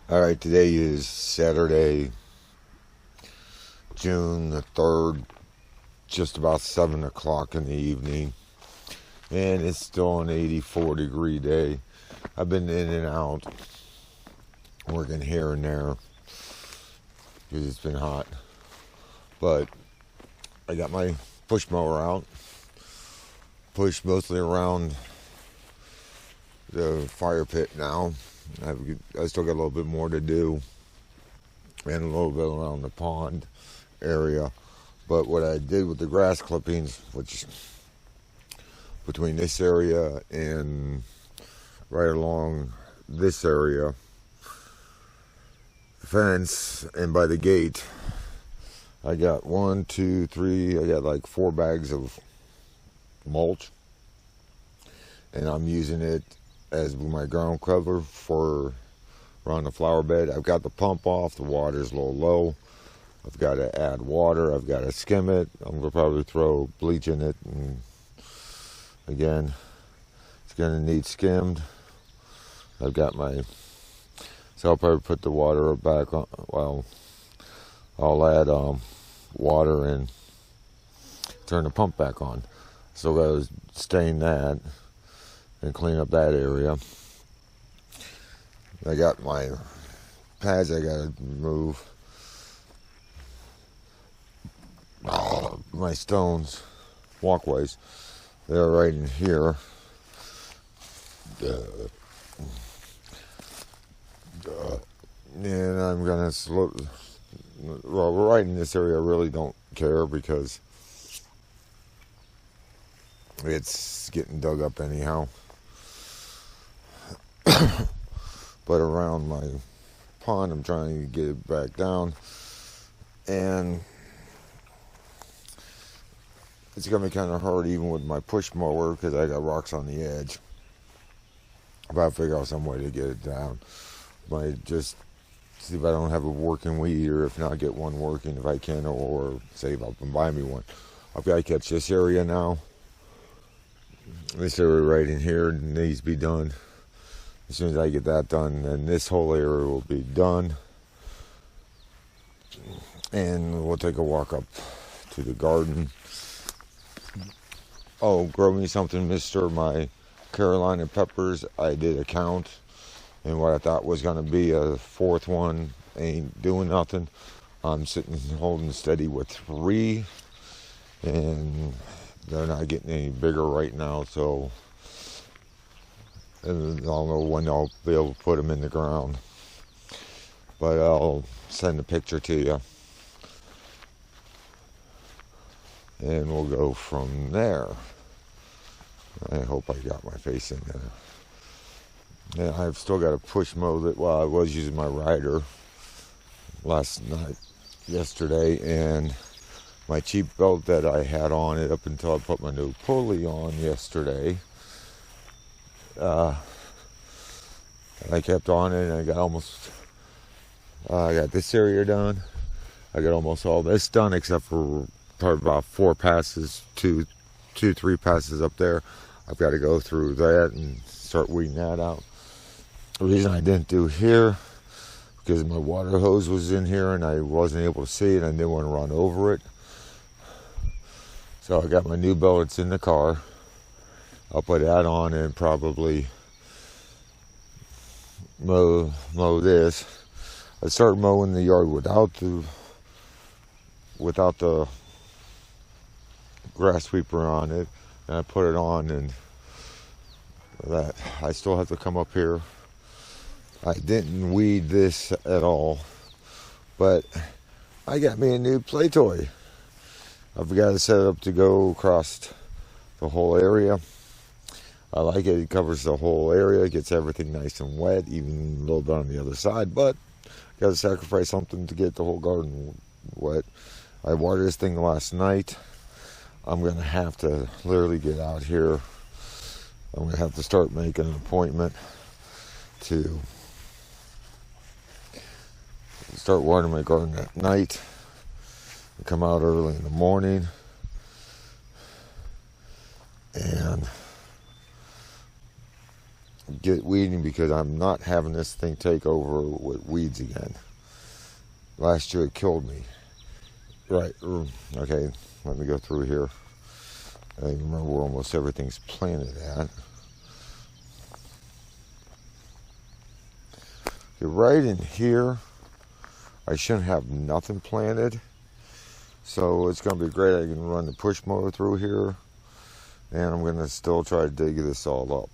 Alright, today is Saturday, June the 3rd, just about 7 o'clock in the evening, and it's still an 84-degree day. I've been in and out, working here and there, because it's been hot, but I got my push mower out, pushed mostly around the fire pit now. I still got a little bit more to do, and a little bit around the pond area. But what I did with the grass clippings, which between this area and right along this area, the fence and by the gate, I got 1, 2, 3, I got like 4 bags of mulch, and I'm using it as my ground cover for around the flower bed. I've got the pump off, the water's a little low. I've got to add water, I've got to skim it. I'm going to probably throw bleach in it, and again, it's going to need skimmed. I've got so I'll probably put the water back on. Well, I'll add water and turn the pump back on. So I got to stain that and clean up that area. I got my pads I got to remove. My stones, walkways, they're right in here. And I'm gonna right in this area I really don't care because it's getting dug up anyhow. But around my pond I'm trying to get it back down, and it's going to be kind of hard even with my push mower because I got rocks on the edge. But I'll figure out some way to get it down. Might just see if I don't have a working weed eater. If not, get one working if I can, or save up and buy me one. I've got to catch this area now. This area right in here needs to be done. As soon as I get that done, then this whole area will be done. And we'll take a walk up to the garden. Oh, grow me something, mister. My Carolina peppers, I did a count, and what I thought was going to be a 4th one ain't doing nothing. I'm sitting holding steady with 3, and they're not getting any bigger right now, so I'll know when I'll be able to put them in the ground. But I'll send a picture to you, and we'll go from there. I hope I got my face in there. And I've still got to push mow that. Well, I was using my rider yesterday, and my cheap belt that I had on it up until I put my new pulley on yesterday. I kept on it, and I got I got this area done. I got almost all this done, except for probably about 4 passes, 3 passes up there. I've got to go through that and start weeding that out. The reason I didn't do here, because my water hose was in here and I wasn't able to see it, and I didn't want to run over it. So I got my new belt, it's in the car. I'll put that on and probably mow this. I started mowing the yard without the grass sweeper on it, and I put it on, and that I still have to come up here. I didn't weed this at all, but I got me a new play toy. I've got it set up to go across the whole area. I like it. It covers the whole area. It gets everything nice and wet, even a little bit on the other side, but got to sacrifice something to get the whole garden wet. I watered this thing last night. I'm going to have to literally get out here. I'm going to have to start making an appointment to start watering my garden at night and come out early in the morning and get weeding because I'm not having this thing take over with weeds again. Last year it killed me. Right, okay, let me go through here. I remember where almost everything's planted at. Okay, right in here, I shouldn't have nothing planted. So it's going to be great. I can run the push mower through here. And I'm going to still try to dig this all up.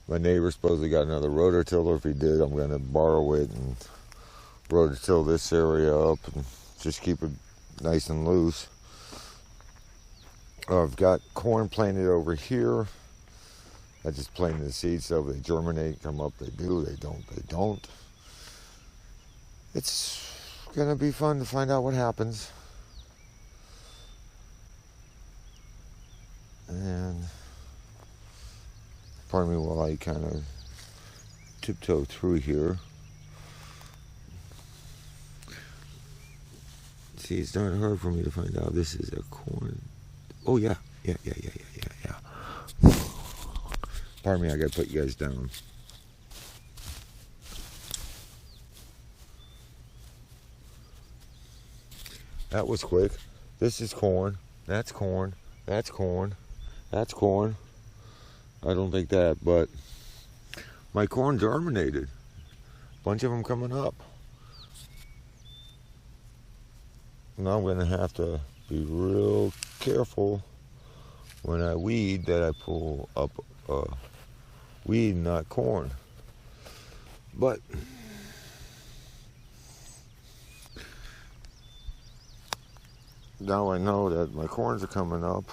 My neighbor supposedly got another rototiller. If he did, I'm going to borrow it and rototill this area up and just keep it nice and loose. I've got corn planted over here. I just planted the seeds, so they germinate, come up, they do, they don't. It's going to be fun to find out what happens. And pardon me while I kind of tiptoe through here. See, it's not hard for me to find out this is a corn. Oh, yeah. Pardon me, I gotta put you guys down. That was quick. This is corn. That's corn. That's corn. That's corn. I don't think that, but my corn germinated. Bunch of them coming up. Now I'm gonna have to be real careful when I weed that I pull up weed, not corn. But now I know that my corns are coming up.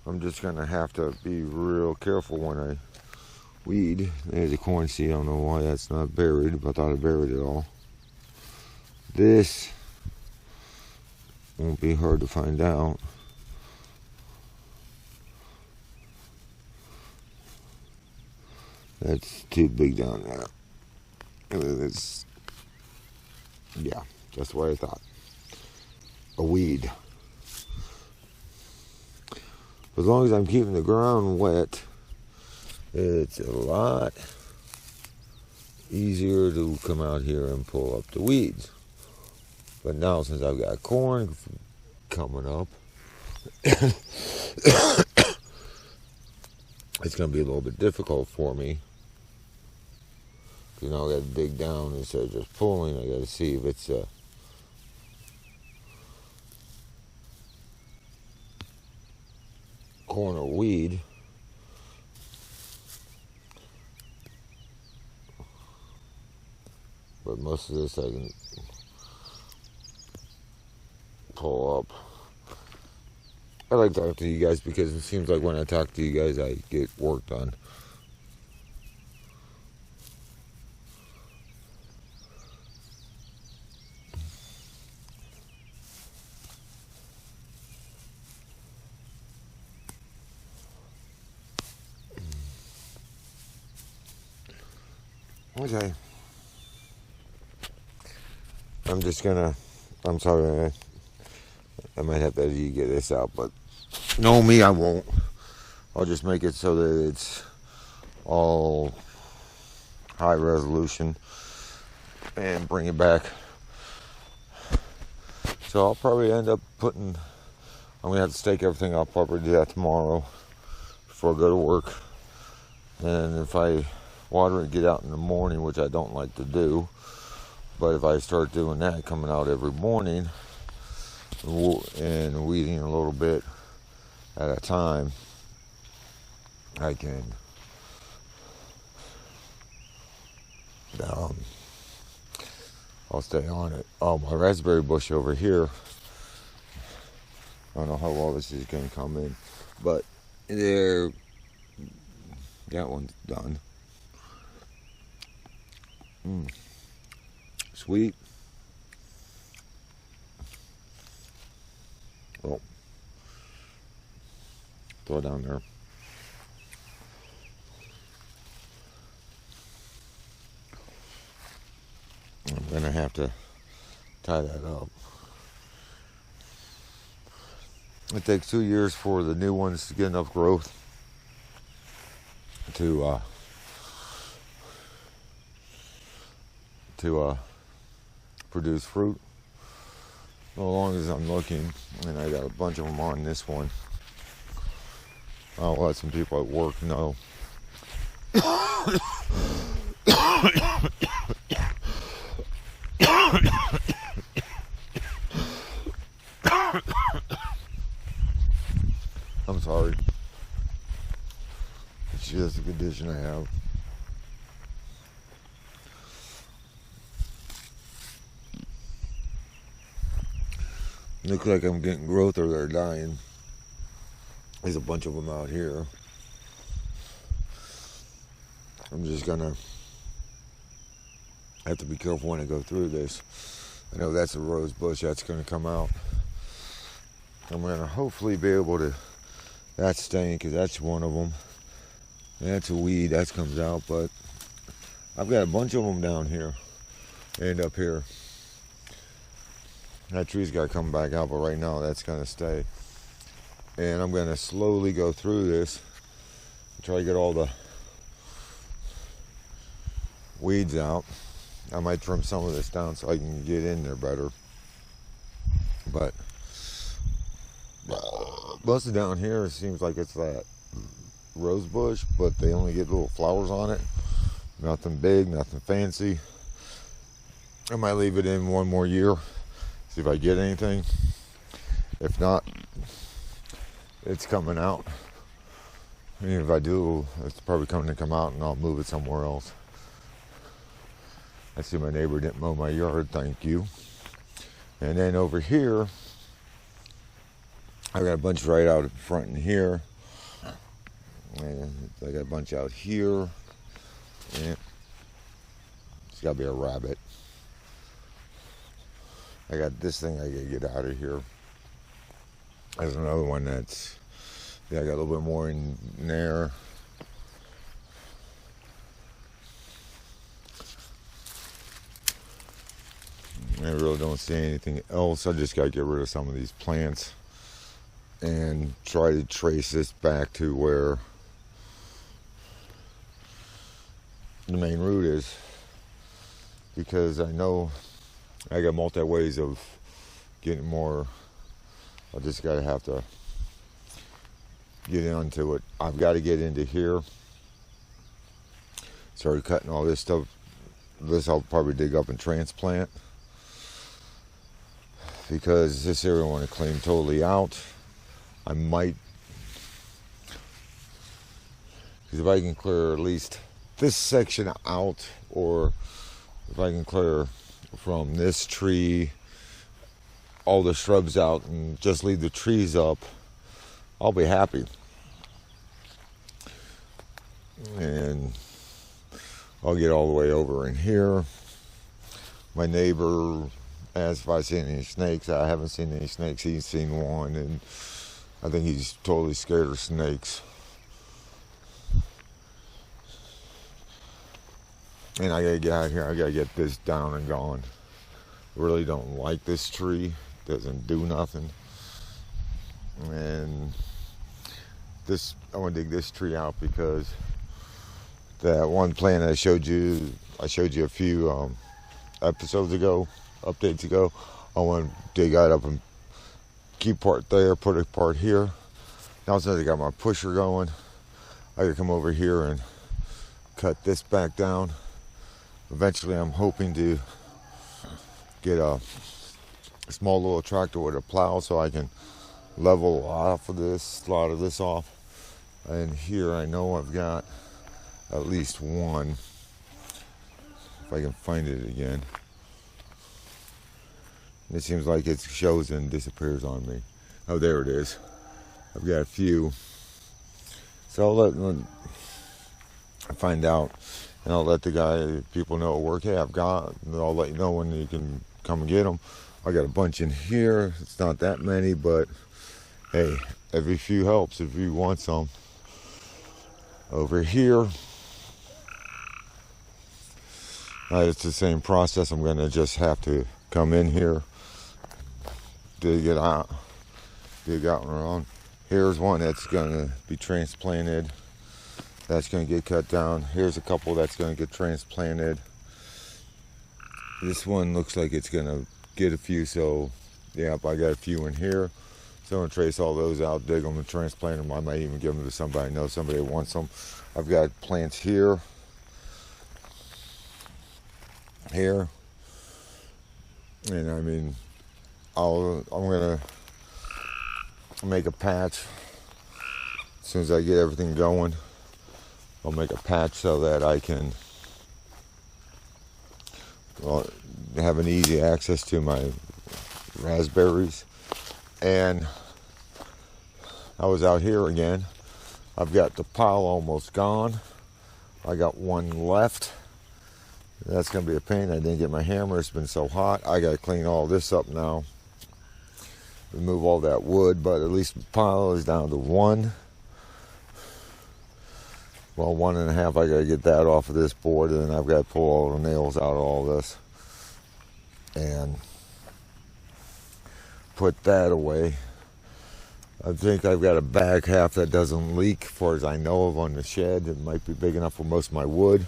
I'm just gonna have to be real careful when I weed. There's a corn seed. I don't know why that's not buried, but I thought I buried it all. This won't be hard to find out. That's too big down there. It's, yeah, just what I thought. A weed. As long as I'm keeping the ground wet, it's a lot easier to come out here and pull up the weeds. But now since I've got corn coming up, it's going to be a little bit difficult for me. You know, I got to dig down instead of just pulling. I got to see if it's a corn or weed. But most of this I can pull up. I like to talk to you guys because it seems like when I talk to you guys, I get work done. Okay. I'm sorry, I might have to get this out, but no, me, I won't. I'll just make it so that it's all high resolution and bring it back. So I'll probably end up I'm going to have to stake everything. I'll probably do that tomorrow before I go to work. And if I water and get out in the morning, which I don't like to do, but if I start doing that, coming out every morning and weeding a little bit at a time, I can I'll stay on it. Oh, my raspberry bush over here, I don't know how well this is going to come in, but that one's done. Sweet. Oh, throw it down there. I'm gonna have to tie that up. It takes 2 years for the new ones to get enough growth to produce fruit. As long as I'm looking, and I got a bunch of them on this one. I'll let some people at work know. I'm sorry. It's just a condition I have. Looks like I'm getting growth or they're dying. There's a bunch of them out here. I'm just gonna have to be careful when I go through this. I know that's a rose bush that's gonna come out. I'm gonna hopefully be able to, that's staying because that's one of them. That's a weed that comes out, but I've got a bunch of them down here and up here. That tree's got to come back out, but right now that's going to stay. And I'm going to slowly go through this and try to get all the weeds out. I might trim some of this down so I can get in there better. But most of down here, it seems like it's that rose bush, but they only get little flowers on it. Nothing big, nothing fancy. I might leave it in one more year. See if I get anything. If not, it's coming out. And if I do, it's probably coming to come out and I'll move it somewhere else. I see my neighbor didn't mow my yard, thank you. And then over here, I got a bunch right out in front in here. And I got a bunch out here. And it's gotta be a rabbit. I got this thing I gotta get out of here. There's another one that's, yeah, I got a little bit more in there. I really don't see anything else. I just gotta get rid of some of these plants and try to trace this back to where the main root is, because I know I got multi ways of getting more. I just gotta have to get into it. I've got to get into here. Started cutting all this stuff. This I'll probably dig up and transplant, because this area I want to clean totally out. I might, because if I can clear at least this section out, or if I can clear from this tree all the shrubs out and just leave the trees up, I'll be happy. And I'll get all the way over in here. My neighbor asked if I seen any snakes. I haven't seen any snakes. He's seen one, and I think he's totally scared of snakes. And I gotta get out of here. I gotta get this down and gone. I really don't like this tree. Doesn't do nothing. And this, I want to dig this tree out because that one plant I showed you a few episodes ago, updates ago. I want to dig that up and keep part there, put a part here. Now since I got my pusher going, I gotta come over here and cut this back down. Eventually I'm hoping to get a small little tractor with a plow so I can level a lot of this off. And here I know I've got at least one, if I can find it again. It seems like it shows and disappears on me. Oh, there it is. I've got a few. So I'll find out, and I'll let people know at work, hey, I've got, and I'll let you know when you can come and get them. I got a bunch in here. It's not that many, but hey, every few helps if you want some. Over here, it's the same process. I'm going to just have to come in here, dig out and around. Here's one that's going to be transplanted. That's going to get cut down. Here's a couple that's going to get transplanted. This one looks like it's going to get a few, so yeah, I got a few in here. So I'm going to trace all those out, dig them, and transplant them. I might even give them to somebody I know, somebody wants them. I've got plants here, here, and I mean, I'm going to make a patch. As soon as I get everything going, I'll make a patch so that I can have an easy access to my raspberries. And I was out here again. I've got the pile almost gone. I got one left. That's going to be a pain. I didn't get my hammer. It's been so hot. I got to clean all this up now. Remove all that wood, but at least the pile is down to one. Well, 1.5, I got to get that off of this board, and then I've got to pull all the nails out of all this and put that away. I think I've got a back half that doesn't leak, as far as I know of, on the shed. It might be big enough for most of my wood.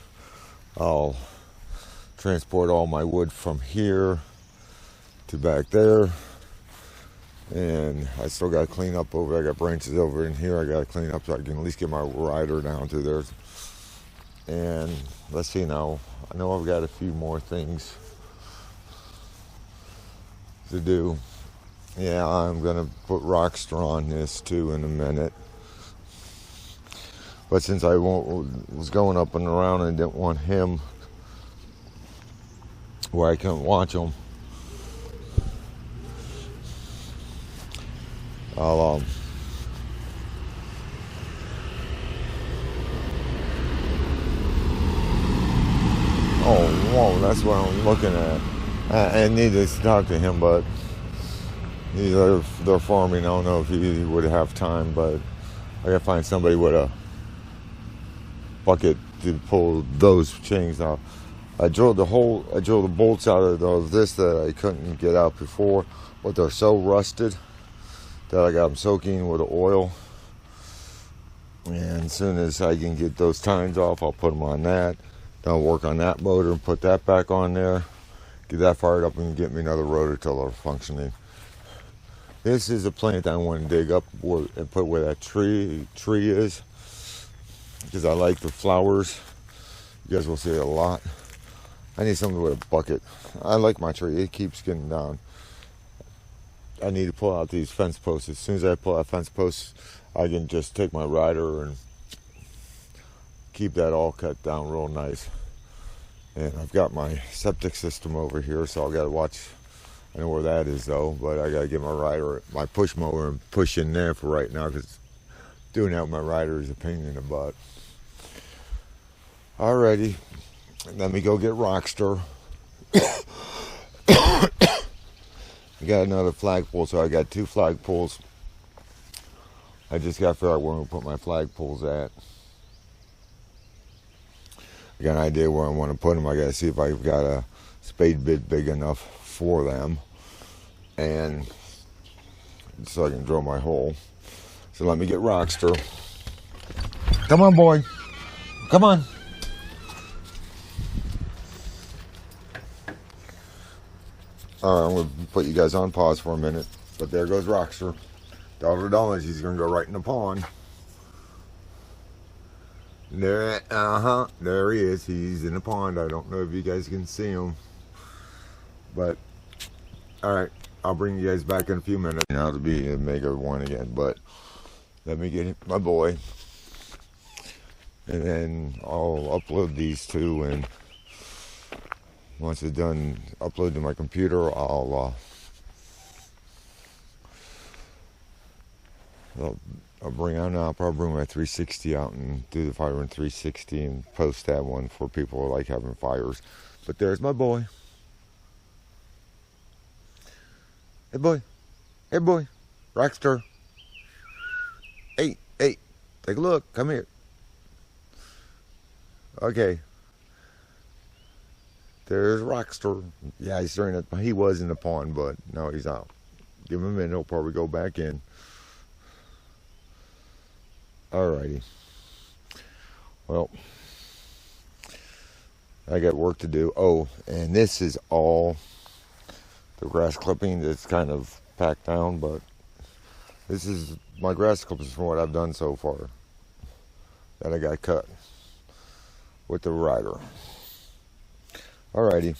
I'll transport all my wood from here to back there. And I still got to clean up over. I got branches over in here I got to clean up so I can at least get my rider down to there. And let's see now. I know I've got a few more things to do. Yeah, I'm going to put Rockstar on this too in a minute. But since I was going up and around and didn't want him where I couldn't watch him, I'll oh, whoa, that's what I'm looking at. I need to talk to him, but they're farming. I don't know if he would have time, but I gotta find somebody with a bucket to pull those chains out. I drilled the bolts out of this that I couldn't get out before, but they're so rusted that I got them soaking with oil. And as soon as I can get those tines off, I'll put them on that. Then I'll work on that motor and put that back on there. Get that fired up and get me another rototiller functioning. This is a plant I want to dig up and put where that tree is, because I like the flowers. You guys will see it a lot. I need something with a bucket. I like my tree. It keeps getting down. I need to pull out these fence posts. As soon as I pull out fence posts, I can just take my rider and keep that all cut down real nice. And I've got my septic system over here, so I've got to watch. I know where that is though, but I got to get my rider, my push mower, and push in there for right now, because doing that with my rider is a pain in the butt. Alrighty, let me go get Rockstar. I got another flagpole, so I got 2 flagpoles. I just got to figure out where I'm going to put my flagpoles at. I got an idea where I want to put them. I got to see if I've got a spade bit big enough for them, and so I can drill my hole. So let me get Rockstar. Come on, boy. Come on. All right, I'm going to put you guys on pause for a minute. But there goes Rockstar. $1. He's going to go right in the pond. There, there he is. He's in the pond. I don't know if you guys can see him. But, all right, I'll bring you guys back in a few minutes. Now to be a mega one again, but let me get my boy. And then I'll upload these two, and once it's done uploading to my computer, I'll bring out now. I'll probably bring my 360 out and do the fire in 360 and post that one for people who like having fires. But there's my boy. Hey boy. Hey boy. Rockstar. Hey, take a look. Come here. Okay. There's Rockstar. Yeah, he's staring at. He was in the pond, but no, he's out. Give him a minute. He'll probably go back in. Alrighty. Well, I got work to do. Oh, and this is all the grass clipping that's kind of packed down, but this is my grass clippings from what I've done so far that I got cut with the rider. Alrighty.